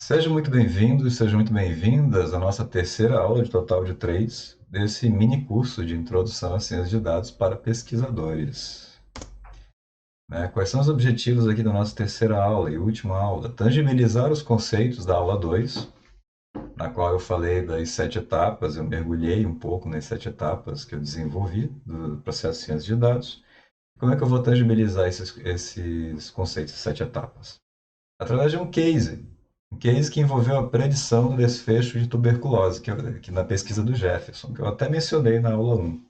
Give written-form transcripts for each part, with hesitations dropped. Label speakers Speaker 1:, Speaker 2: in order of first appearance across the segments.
Speaker 1: Seja muito bem-vindo e sejam muito bem-vindas à nossa terceira aula de total de três desse mini curso de Introdução à Ciência de Dados para Pesquisadores. Quais são os objetivos aqui da nossa terceira aula e última aula? Tangibilizar os conceitos da aula 2, na qual eu falei das 7 etapas, eu mergulhei um pouco nas 7 etapas que eu desenvolvi do processo de ciência de dados. Como é que eu vou tangibilizar esses conceitos, 7 etapas? Através de um case que envolveu a predição do desfecho de tuberculose, que na pesquisa do Jefferson, que eu até mencionei na aula 1.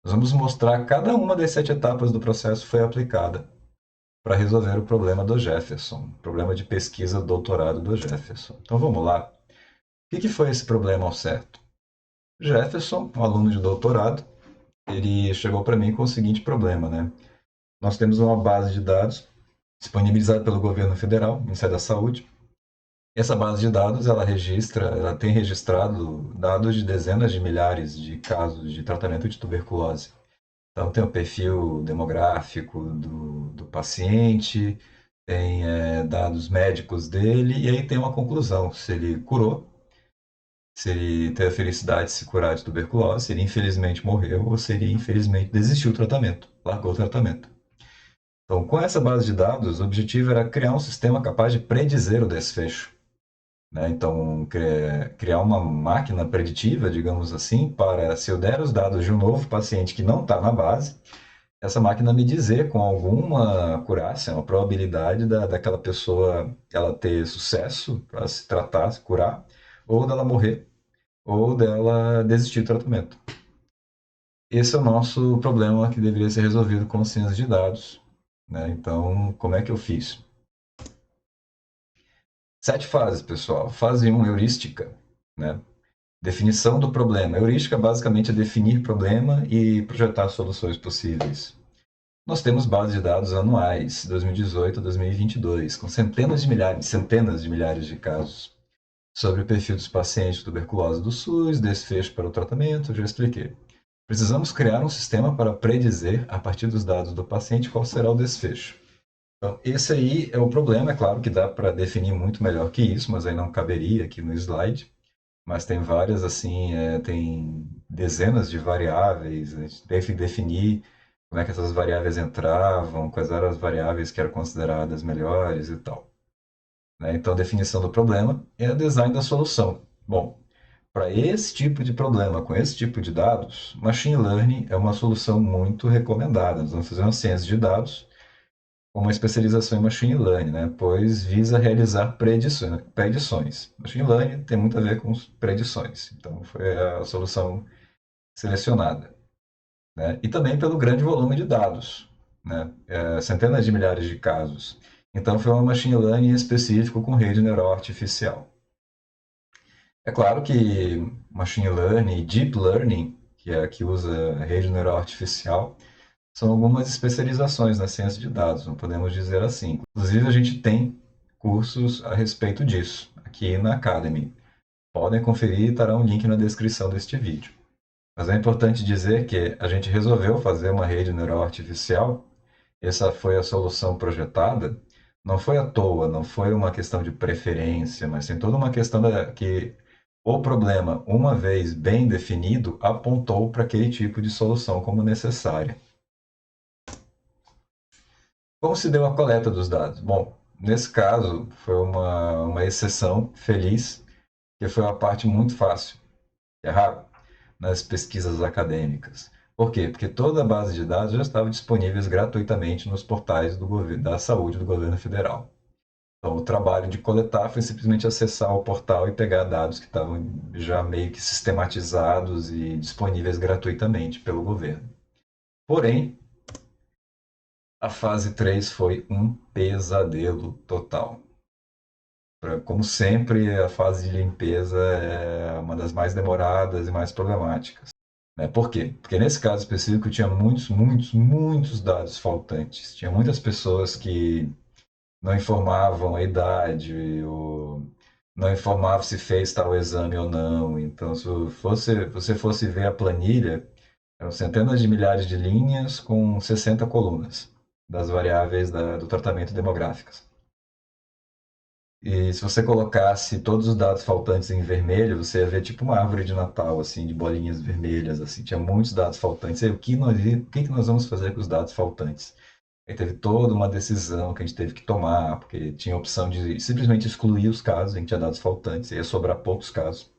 Speaker 1: Nós vamos mostrar cada uma das 7 etapas do processo foi aplicada para resolver o problema do Jefferson, o problema de pesquisa do doutorado do Jefferson. Então vamos lá. O que foi esse problema ao certo? Jefferson, um aluno de doutorado, ele chegou para mim com o seguinte problema, né? Nós temos uma base de dados disponibilizada pelo governo federal, Ministério da Saúde. Essa base de dados, ela tem registrado dados de dezenas de milhares de casos de tratamento de tuberculose. Então, tem o perfil demográfico do paciente, tem dados médicos dele, e aí tem uma conclusão, se ele curou, se ele teve a felicidade de se curar de tuberculose, se ele infelizmente morreu, ou se ele infelizmente desistiu do tratamento, largou o tratamento. Então, com essa base de dados, o objetivo era criar um sistema capaz de predizer o desfecho. Então, criar uma máquina preditiva, digamos assim, para se eu der os dados de um novo paciente que não está na base, essa máquina me dizer com alguma acurácia, uma probabilidade daquela pessoa ela ter sucesso para se tratar, se curar, ou dela morrer, ou dela desistir do tratamento. Esse é o nosso problema que deveria ser resolvido com ciência de dados. Então, como é que eu fiz? 7 fases, pessoal. Fase 1, heurística. Né? Definição do problema. Heurística basicamente é definir problema e projetar soluções possíveis. Nós temos bases de dados anuais, 2018 a 2022, com centenas de milhares de casos sobre o perfil dos pacientes de tuberculose do SUS, desfecho para o tratamento, já expliquei. Precisamos criar um sistema para predizer, a partir dos dados do paciente, qual será o desfecho. Então, esse aí é o problema, é claro que dá para definir muito melhor que isso, mas aí não caberia aqui no slide. Mas tem várias, assim, tem dezenas de variáveis, a gente teve que definir como é que essas variáveis entravam, quais eram as variáveis que eram consideradas melhores e tal. Então, a definição do problema é o design da solução. Bom, para esse tipo de problema, com esse tipo de dados, Machine Learning é uma solução muito recomendada. Nós vamos fazer uma ciência de dados com uma especialização em Machine Learning, pois visa realizar predições. Machine Learning tem muito a ver com predições, então foi a solução selecionada. E também pelo grande volume de dados, centenas de milhares de casos. Então foi uma Machine Learning específico com rede neural artificial. É claro que Machine Learning e Deep Learning, que é a que usa rede neural artificial, são algumas especializações na ciência de dados, não podemos dizer assim. Inclusive, a gente tem cursos a respeito disso aqui na Academy. Podem conferir, estará um link na descrição deste vídeo. Mas é importante dizer que a gente resolveu fazer uma rede neural artificial, essa foi a solução projetada, não foi à toa, não foi uma questão de preferência, mas tem toda uma questão que o problema, uma vez bem definido, apontou para aquele tipo de solução como necessária. Como se deu a coleta dos dados? Bom, nesse caso foi uma exceção feliz, que foi uma parte muito fácil, que é raro, nas pesquisas acadêmicas. Por quê? Porque toda a base de dados já estava disponível gratuitamente nos portais da saúde do governo federal. Então, o trabalho de coletar foi simplesmente acessar o portal e pegar dados que estavam já meio que sistematizados e disponíveis gratuitamente pelo governo. Porém, a fase 3 foi um pesadelo total. Como sempre, a fase de limpeza é uma das mais demoradas e mais problemáticas. Por quê? Porque nesse caso específico tinha muitos dados faltantes. Tinha muitas pessoas que não informavam a idade, ou não informavam se fez tal exame ou não. Então, se você fosse ver a planilha, eram centenas de milhares de linhas com 60 colunas das variáveis do tratamento demográficas. E se você colocasse todos os dados faltantes em vermelho, você ia ver tipo uma árvore de Natal, assim, de bolinhas vermelhas, assim. Tinha muitos dados faltantes. E aí, o que nós vamos fazer com os dados faltantes? Aí teve toda uma decisão que a gente teve que tomar, porque tinha a opção de simplesmente excluir os casos em que tinha dados faltantes, ia sobrar poucos casos.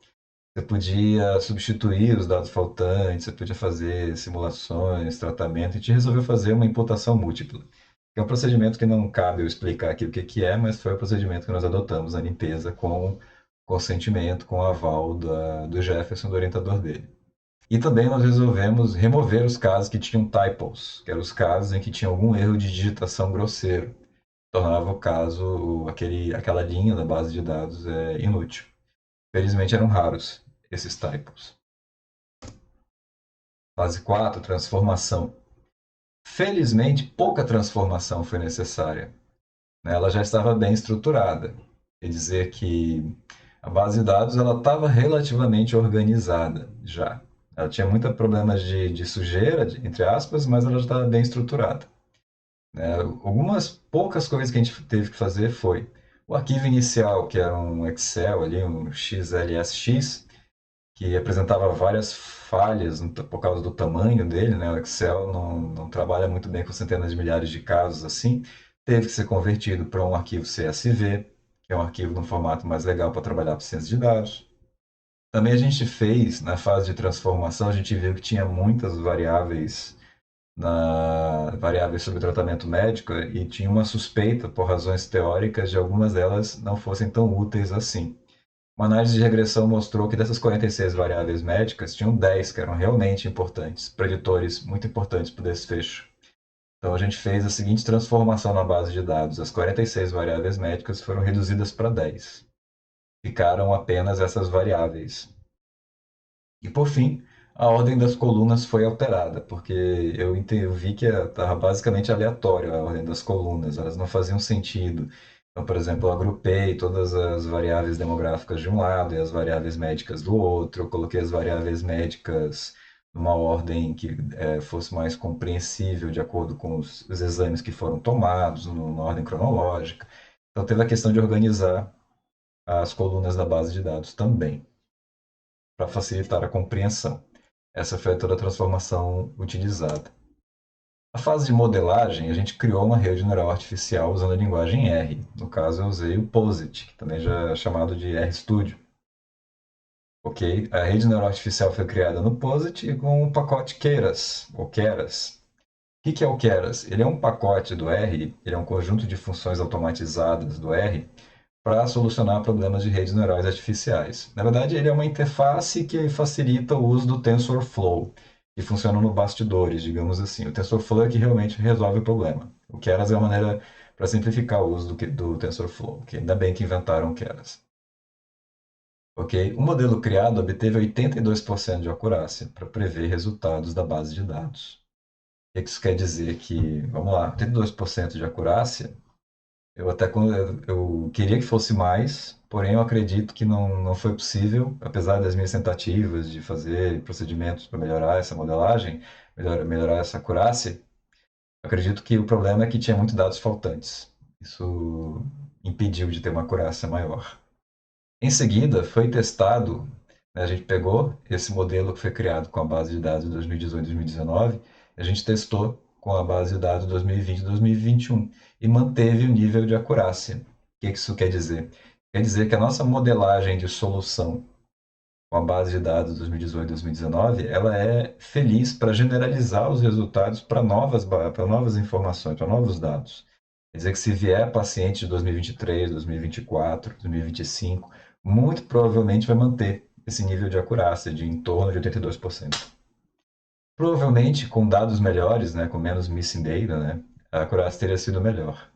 Speaker 1: Você podia substituir os dados faltantes, você podia fazer simulações, tratamento, e a gente resolveu fazer uma imputação múltipla. Que é um procedimento que não cabe eu explicar aqui o que que é, mas foi o procedimento que nós adotamos na limpeza com consentimento, com aval do Jefferson, do orientador dele. E também nós resolvemos remover os casos que tinham typos, que eram os casos em que tinha algum erro de digitação grosseiro, tornava o caso, aquela linha da base de dados inútil. Felizmente eram raros esses typos. Fase 4, transformação. Felizmente, pouca transformação foi necessária, né? Ela já estava bem estruturada. Quer dizer que a base de dados ela estava relativamente organizada já. Ela tinha muitos problemas de sujeira, entre aspas, mas ela já estava bem estruturada, né? Algumas poucas coisas que a gente teve que fazer foi o arquivo inicial, que era um Excel ali, um XLSX, que apresentava várias falhas por causa do tamanho dele, né? O Excel não trabalha muito bem com centenas de milhares de casos assim. Teve que ser convertido para um arquivo CSV, que é um arquivo num formato mais legal para trabalhar com ciência de dados. Também a gente fez, na fase de transformação, a gente viu que tinha muitas variáveis sobre tratamento médico e tinha uma suspeita, por razões teóricas, de algumas delas não fossem tão úteis assim. Uma análise de regressão mostrou que dessas 46 variáveis médicas, tinham 10 que eram realmente importantes, preditores muito importantes para o desfecho. Então a gente fez a seguinte transformação na base de dados: as 46 variáveis médicas foram reduzidas para 10. Ficaram apenas essas variáveis. E por fim, a ordem das colunas foi alterada, porque eu vi que estava basicamente aleatório a ordem das colunas, elas não faziam sentido. Então, por exemplo, eu agrupei todas as variáveis demográficas de um lado e as variáveis médicas do outro, eu coloquei as variáveis médicas numa ordem que fosse mais compreensível de acordo com os exames que foram tomados, numa ordem cronológica. Então, teve a questão de organizar as colunas da base de dados também para facilitar a compreensão. Essa foi toda a transformação utilizada. A fase de modelagem, a gente criou uma rede neural artificial usando a linguagem R. No caso, eu usei o POSIT, que também já é chamado de RStudio. Ok? A rede neural artificial foi criada no POSIT com o pacote Keras, ou Keras. O que é o Keras? Ele é um pacote do R, ele é um conjunto de funções automatizadas do R, para solucionar problemas de redes neurais artificiais. Na verdade, ele é uma interface que facilita o uso do TensorFlow, que funciona no bastidores, digamos assim. O TensorFlow é que realmente resolve o problema. O Keras é uma maneira para simplificar o uso do TensorFlow, que ainda bem que inventaram o Keras. Ok? O modelo criado obteve 82% de acurácia para prever resultados da base de dados. O que isso quer dizer? Que, vamos lá, 82% de acurácia. Eu queria que fosse mais, porém eu acredito que não foi possível, apesar das minhas tentativas de fazer procedimentos para melhorar essa modelagem, melhorar essa acurácia. Acredito que o problema é que tinha muitos dados faltantes. Isso impediu de ter uma acurácia maior. Em seguida, foi testado, né, a gente pegou esse modelo que foi criado com a base de dados de 2018 e 2019, a gente testou com a base de dados de 2020 e 2021 e manteve o nível de acurácia. O que isso quer dizer? Quer dizer que a nossa modelagem de solução com a base de dados de 2018 e 2019, ela é feliz para generalizar os resultados para novas informações, para novos dados. Quer dizer que se vier paciente de 2023, 2024, 2025, muito provavelmente vai manter esse nível de acurácia de em torno de 82%. Provavelmente com dados melhores, né, com menos missing data, né, a acurácia teria sido melhor.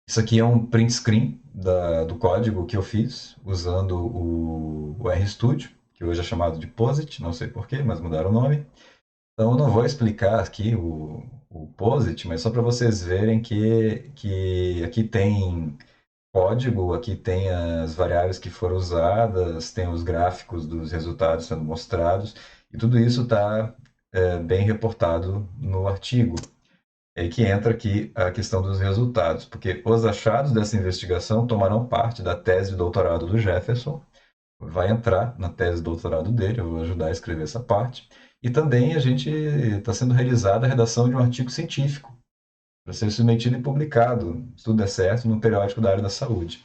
Speaker 1: Isso aqui é um print screen do código que eu fiz usando o RStudio, que hoje é chamado de POSIT, não sei porquê, mas mudaram o nome. Então eu não vou explicar aqui o POSIT, mas só para vocês verem que aqui tem código, aqui tem as variáveis que foram usadas, tem os gráficos dos resultados sendo mostrados, e tudo isso está bem reportado no artigo. É aí que entra aqui a questão dos resultados, porque os achados dessa investigação tomarão parte da tese de doutorado do Jefferson, vai entrar na tese de doutorado dele, eu vou ajudar a escrever essa parte, e também a gente está sendo realizada a redação de um artigo científico para ser submetido e publicado, se tudo der certo, no periódico da área da saúde.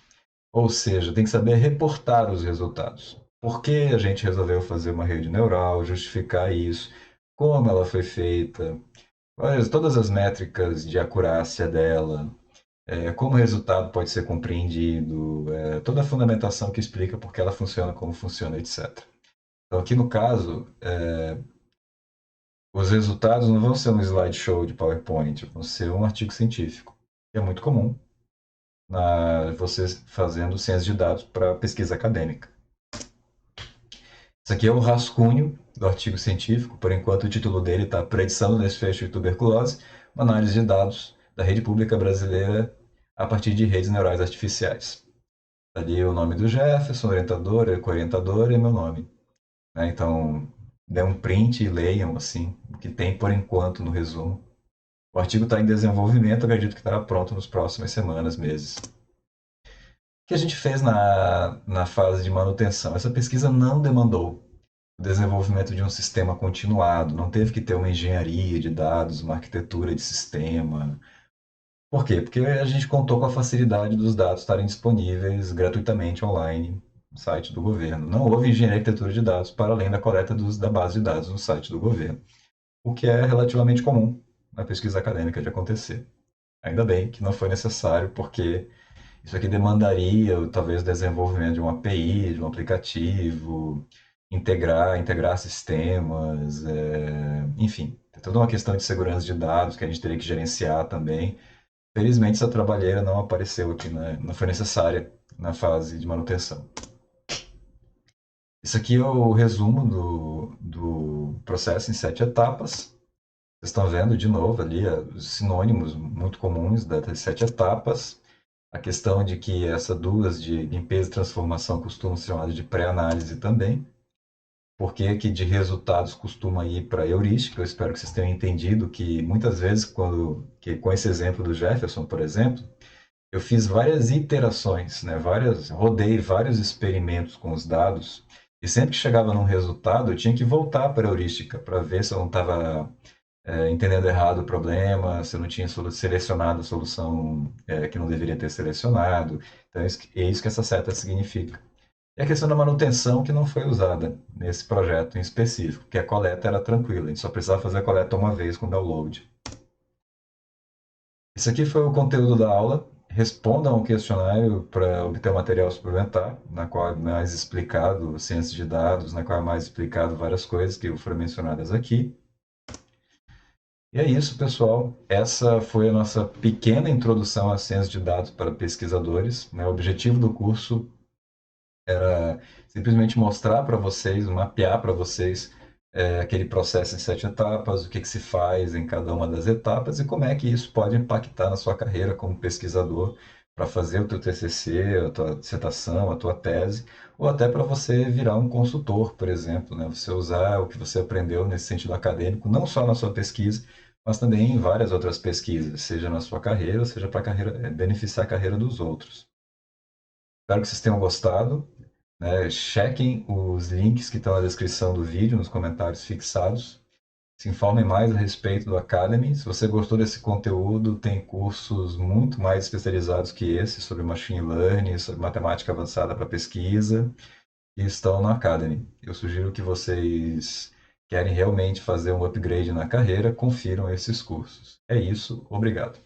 Speaker 1: Ou seja, tem que saber reportar os resultados. Por que a gente resolveu fazer uma rede neural, justificar isso, como ela foi feita, todas as métricas de acurácia dela, como o resultado pode ser compreendido, toda a fundamentação que explica por que ela funciona, como funciona, etc. Então, aqui no caso, os resultados não vão ser um slideshow de PowerPoint, vão ser um artigo científico, que é muito comum você fazendo ciência de dados para pesquisa acadêmica. Isso aqui é o rascunho do artigo científico, por enquanto o título dele está Predição do desfecho de tuberculose, uma análise de dados da rede pública brasileira a partir de redes neurais artificiais. Ali o nome do Jefferson, orientador, co-orientador e meu nome. Né? Então, dê um print e leiam assim, o que tem por enquanto no resumo. O artigo está em desenvolvimento, acredito que estará pronto nas próximas semanas, meses. O que a gente fez na fase de manutenção? Essa pesquisa não demandou o desenvolvimento de um sistema continuado, não teve que ter uma engenharia de dados, uma arquitetura de sistema. Por quê? Porque a gente contou com a facilidade dos dados estarem disponíveis gratuitamente online no site do governo. Não houve engenharia e arquitetura de dados para além da coleta da base de dados no site do governo, o que é relativamente comum na pesquisa acadêmica de acontecer. Ainda bem que não foi necessário, porque isso aqui demandaria talvez o desenvolvimento de uma API, de um aplicativo, integrar sistemas, enfim, tem toda uma questão de segurança de dados que a gente teria que gerenciar também. Felizmente, essa trabalheira não apareceu aqui, né? Não foi necessária na fase de manutenção. Isso aqui é o resumo do processo em 7 etapas. Vocês estão vendo de novo ali os sinônimos muito comuns das 7 etapas. A questão de que essas duas de limpeza e transformação costumam ser chamadas de pré-análise também. Por que de resultados costuma ir para heurística? Eu espero que vocês tenham entendido que muitas vezes, com esse exemplo do Jefferson, por exemplo, eu fiz várias iterações, né? Rodei vários experimentos com os dados, e sempre que chegava num resultado, eu tinha que voltar para a heurística para ver se eu não estava entendendo errado o problema, se eu não tinha selecionado a solução que não deveria ter selecionado. Então, é isso que essa seta significa. E a questão da manutenção que não foi usada nesse projeto em específico, que a coleta era tranquila, a gente só precisava fazer a coleta uma vez com download. Isso aqui foi o conteúdo da aula. Respondam ao questionário para obter o material suplementar, na qual é mais explicado ciência de dados, na qual é mais explicado várias coisas que foram mencionadas aqui. E é isso, pessoal. Essa foi a nossa pequena introdução à ciência de dados para pesquisadores, né? O objetivo do curso era simplesmente mostrar para vocês, mapear para vocês aquele processo em 7 etapas, o que se faz em cada uma das etapas e como é que isso pode impactar na sua carreira como pesquisador para fazer o teu TCC, a tua dissertação, a tua tese, ou até para você virar um consultor, por exemplo, né? Você usar o que você aprendeu nesse sentido acadêmico, não só na sua pesquisa, mas também em várias outras pesquisas, seja na sua carreira, seja para beneficiar a carreira dos outros. Espero que vocês tenham gostado, né? Chequem os links que estão na descrição do vídeo, nos comentários fixados. Se informem mais a respeito do Academy. Se você gostou desse conteúdo, tem cursos muito mais especializados que esse sobre Machine Learning, sobre matemática avançada para pesquisa, que estão no Academy. Eu sugiro que vocês querem realmente fazer um upgrade na carreira, confiram esses cursos. É isso, obrigado.